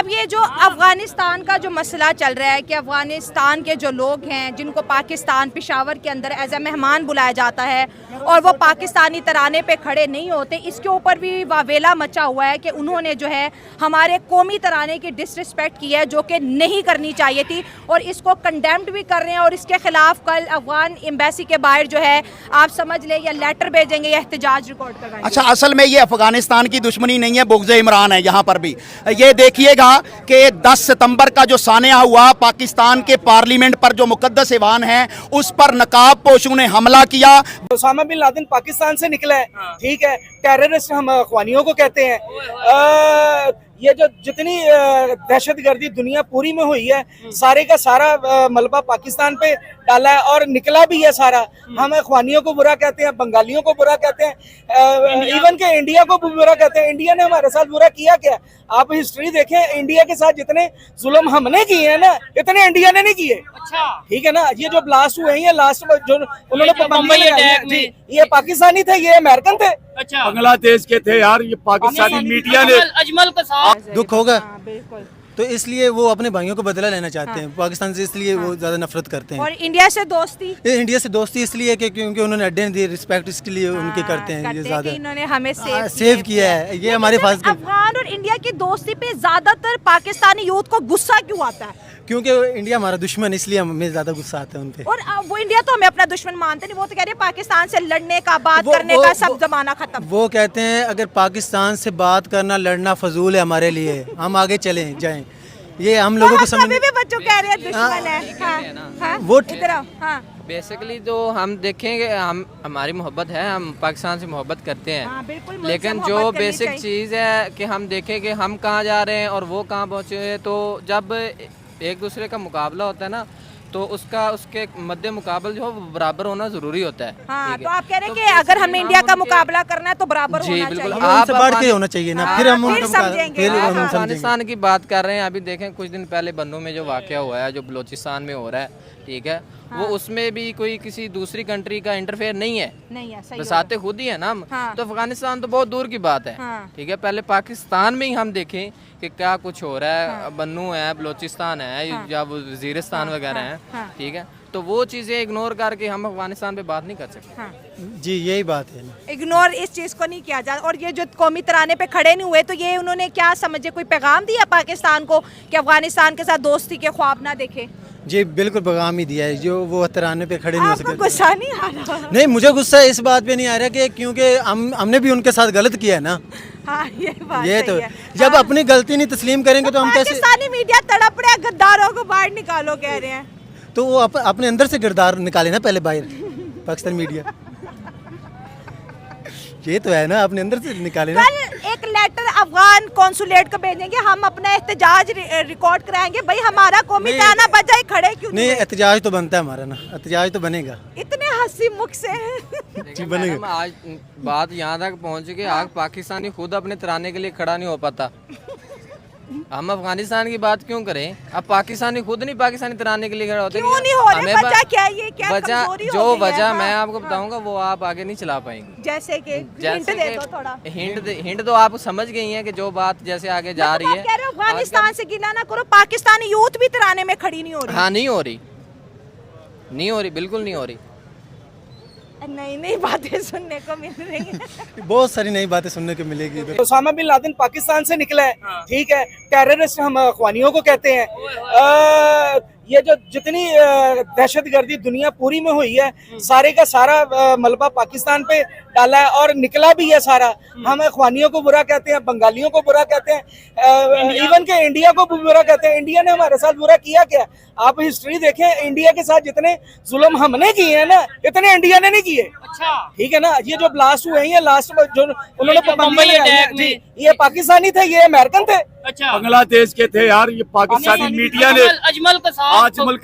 अब ये जो अफगानिस्तान का जो मसला चल रहा है कि अफगानिस्तान के जो लोग हैं जिनको पाकिस्तान पेशावर के अंदर एज ए मेहमान बुलाया जाता है और वो पाकिस्तानी तराने पे खड़े नहीं होते, इसके ऊपर भी वावेला मचा हुआ है कि उन्होंने जो है हमारे कौमी तराने की डिसरिस्पेक्ट की है, जो कि नहीं करनी चाहिए थी और इसको कंडेम्ड भी कर रहे हैं। और इसके खिलाफ कल अफगान एम्बेसी के बाहर जो है आप समझ ले या लेटर भेजेंगे या एहतजाज रिकॉर्ड करवाएंगे। अच्छा, असल में ये अफगानिस्तान की दुश्मनी नहीं है, बुग़्ज़ इमरान है। यहाँ पर भी ये देखिएगा कि 10 सितंबर का जो सानिया हुआ, पाकिस्तान के पार्लियामेंट पर जो मुकद्दस ईवान है उस पर नकाब पोशों ने हमला किया। ओसामा बिन लादेन पाकिस्तान से निकला है, ठीक है, टेररिस्ट हम अखवानियों को कहते हैं। ये जो जितनी दहशतगर्दी दुनिया पूरी में हुई है, सारे का सारा मलबा पाकिस्तान पे डाला है और निकला भी है सारा। हम अखवानियों को बुरा कहते हैं, बंगालियों को बुरा कहते हैं, इवन के इंडिया को बुरा कहते हैं। इंडिया ने हमारे साथ बुरा किया क्या? आप हिस्ट्री देखें, इंडिया के साथ जितने जुल्म हमने किए हैं ना, इतने इंडिया ने नहीं किए। अच्छा, ठीक है ना। ये जो ब्लास्ट हुए हैं, ये लास्ट जो उन्होंने पाबंदी लगाई है, जी, ये पाकिस्तानी थे, ये अमेरिकन थे। अच्छा, बांग्लादेश के थे यार। ये पाकिस्तानी मीडिया ने अजमल का साथ दुख होगा, बिल्कुल। तो इसलिए वो अपने भाइयों को बदला लेना चाहते हैं पाकिस्तान से, इसलिए वो ज्यादा नफरत करते हैं। और इंडिया से दोस्ती, इंडिया से दोस्ती इसलिए कि क्योंकि उन्होंने अड्डे दी रिस्पेक्ट, इसके लिए उनके करते हैं ये ज्यादा। इन्होंने हमें सेव किया है, ये हमारे पास। अफगान और इंडिया की दोस्ती पे ज्यादातर पाकिस्तानी यूथ को गुस्सा क्यों आता है? क्योंकि इंडिया हमारा दुश्मन, इसलिए हमें ज्यादा गुस्सा आता है उनपे। और वो इंडिया तो हमें अपना दुश्मन मानते नहीं, वो तो कह रहे हैं पाकिस्तान से लड़ने का, बात करने का सब जमाना खत्म। वो कहते हैं अगर पाकिस्तान से बात करना, लड़ना फजूल है हमारे लिए, हम आगे चले जाएं। ये हम लोगों को समझ भी बच्चों कह रहे हैं दुश्मन है। वो बेसिकली तो हम देखेंगे, हम हमारी मोहब्बत है, हम पाकिस्तान से मोहब्बत करते हैं, लेकिन जो बेसिक चीज़ है कि हम देखें कि हम कहाँ जा रहे हैं और वो कहाँ पहुँचे हैं। तो जब एक दूसरे का मुकाबला होता है ना, तो उसके मध्य मुकाबल जो बराबर होना जरूरी होता है। हाँ, तो आप कह रहे हैं कि अगर हमें इंडिया का मुकाबला करना है तो बराबर होना चाहिए। आप बढ़ के होना चाहिए ना, फिर हम अफगानिस्तान की बात कर रहे हैं। अभी देखें कुछ दिन पहले बन्नू में जो वाकया हुआ है, जो बलोचिस्तान में हो रहा है, ठीक है, वो उसमें भी कोई किसी दूसरी कंट्री का इंटरफेयर नहीं है, बसाते खुद ही है ना हम। तो अफगानिस्तान तो बहुत दूर की बात है, ठीक है। पहले पाकिस्तान में ही हम देखें कि क्या कुछ हो रहा है। बन्नू है, बलोचिस्तान है, या वजीरिस्तान वगैरह है, ठीक है। तो वो चीज़ें इग्नोर करके हम अफगानिस्तान पे बात नहीं कर सकते। जी, यही बात है, इग्नोर इस चीज़ को नहीं किया जाता। और ये जो कौमी तराने पे खड़े नहीं हुए, तो ये उन्होंने क्या समझे, कोई पैगाम दिया पाकिस्तान को कि अफगानिस्तान के साथ दोस्ती के ख्वाब ना देखे? जी बिल्कुल पैगाम ही दिया है, जो वो तराने पे खड़े नहीं हो सके। गुस्सा नहीं आ रहा? नहीं, मुझे गुस्सा इस बात पे नहीं आ रहा कि क्योंकि हमने भी उनके साथ गलत किया है ना। हाँ, ये तो जब अपनी गलती नहीं तस्लीम करेंगे तो हम कैसे? पाकिस्तानी मीडिया तड़प रहा है, गद्दारों को बाहर निकालो कह रहे हैं। तो वो अपने अंदर से किरदार निकाले ना पहले बाहर, पाकिस्तान मीडिया। ये तो है ना, अपने अंदर से निकाले ना। कल एक लेटर अफगान कॉन्सुलेट को भेजेंगे, हम अपना एहतजाज रिकॉर्ड कराएंगे। भाई हमारा कौमी तराना बजाए खड़े क्यों नहीं? एहतजाज तो बनता है हमारा ना, एहतजाज तो बनेगा। इतने हंसी मुख से बनेगा। आज बात यहाँ तक पहुँच गई, आज पाकिस्तानी खुद अपने तराने के लिए खड़ा नहीं हो पाता। हम अफगानिस्तान की बात क्यों करें? अब पाकिस्तानी खुद नहीं पाकिस्तानी तराने के लिए खड़ा होते। क्यों नहीं हो रहे? वजह क्या है? ये क्या कमजोरी हो जो गई है? वजह मैं आपको बताऊंगा वो आप आगे नहीं चला पाएंगे। जैसे कि हिंट दे दो थोड़ा। हिंट तो आप समझ गई हैं कि जो बात जैसे आगे जा रही है। अफगानिस्तान से गिला ना करो, पाकिस्तानी यूथ भी तराने में खड़ी नहीं हो रही। हाँ, नहीं हो रही, नहीं हो रही, बिल्कुल नहीं हो रही। नई नई बातें सुनने को मिल रही है। बहुत सारी नई बातें सुनने को मिलेगी। ओसामा बिन लादेन पाकिस्तान से निकला है, ठीक है, टेररिस्ट हम अखवानियों को कहते हैं। ये जो जितनी दहशतगर्दी दुनिया पूरी में हुई है, सारे का सारा मलबा पाकिस्तान पे डाला है और निकला भी है सारा। हम अखवानियों को बुरा कहते हैं, बंगालियों को बुरा कहते हैं, इवन के इंडिया को बुरा कहते हैं। इंडिया ने हमारे साथ बुरा किया क्या? आप हिस्ट्री देखें, इंडिया के साथ जितने जुल्म हमने किए हैं ना, इतने इंडिया ने नहीं किए। अच्छा, ठीक है ना। ये जो ब्लास्ट हुए हैं, ये लास्ट जो उन्होंने पाबंदी लगाई है, जी, ये पाकिस्तानी थे, ये अमेरिकन थे। अच्छा, बांग्लादेश के थे यार। ये पाकिस्तानी मीडिया ने अजमल का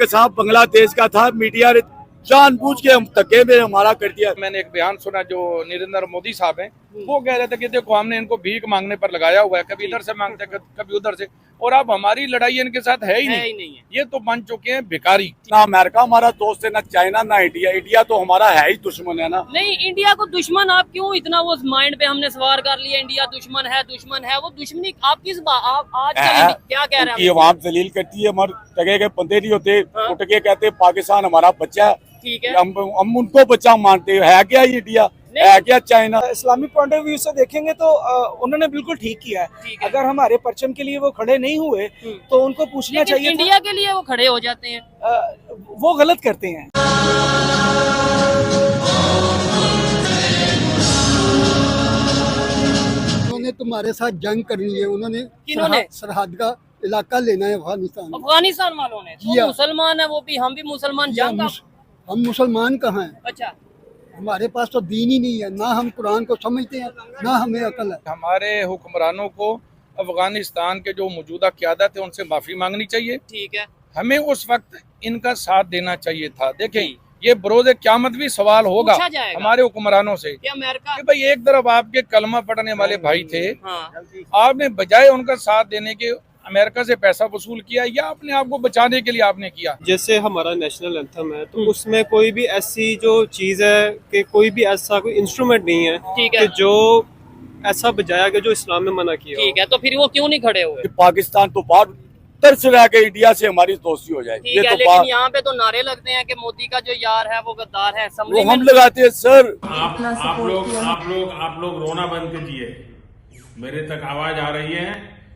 साथ बांग्लादेश का था, मीडिया ने जानबूझ के हम धक्के में हमारा कर दिया। मैंने एक बयान सुना जो नरेंद्र मोदी साहब हैं, वो कह रहे थे कि देखो हमने इनको भीख मांगने पर लगाया हुआ है, कभी इधर से मांगते हैं कभी उधर से, और अब हमारी लड़ाई इनके साथ है ही नहीं। ये तो बन चुके हैं भिखारी। ना अमेरिका हमारा दोस्त है, ना चाइना, ना इंडिया। इंडिया तो हमारा है ही दुश्मन है ना। नहीं, इंडिया को दुश्मन आप क्यों इतना वो माइंड पे हमने सवार कर लिया, इंडिया दुश्मन है वो दुश्मनी आप किस आप आज क्या कह रहे हैं? आवाम जलील करती है, हमारे टके के बंदे नहीं होते, उठ के कहते पाकिस्तान हमारा बच्चा है, ठीक है, हम उनको बच्चा मानते है क्या ये इंडिया, है क्या China? Islamic point of view से देखेंगे तो उन्होंने बिल्कुल ठीक किया है। अगर हमारे परचम के लिए वो खड़े नहीं हुए तो उनको पूछना चाहिए इंडिया के लिए वो खड़े हो जाते हैं, वो गलत करते हैं। उन्होंने तुम्हारे साथ जंग करनी है, उन्होंने किन्होंने? सरहद का इलाका लेना है अफगानिस्तान। अफगानिस्तान वालों ने तो मुसलमान है, वो भी हम भी मुसलमान, जंग हम मुसलमान कहाँ हैं? अच्छा, हमारे पास तो दीन ही नहीं है, ना हम कुरान को समझते हैं, ना हमें अकल है। हमारे हुक्मरानों को अफगानिस्तान के जो मौजूदा क़यादत है उनसे माफी मांगनी चाहिए। ठीक है, हमें उस वक्त इनका साथ देना चाहिए था। देखें, ये बरोज़ क़यामत भी सवाल होगा हमारे हुक्मरानों से कि अमेरिका कि भाई एक तरफ आपके कलमा पढ़ने वाले भाई थे, हाँ, आपने बजाय उनका साथ देने के अमेरिका से पैसा वसूल किया, या अपने आप को बचाने के लिए आपने किया। जैसे हमारा नेशनल एंथम है तो उसमें कोई भी ऐसी जो चीज है कि कोई भी ऐसा कोई इंस्ट्रूमेंट नहीं है, ठीक है, कि जो ऐसा बजाया गया जो इस्लाम में मना किया। ठीक है, तो फिर वो क्यों नहीं खड़े हुए? पाकिस्तान तो बाहर तरस रहा के इंडिया से हमारी दोस्ती हो जाए। ठीक है, लेकिन यहाँ पे तो नारे लगते हैं कि मोदी का जो यार है वो गद्दार है। वो हम लगाते हैं सर। आप लोग रोना बंद कीजिए, मेरे तक आवाज आ रही है।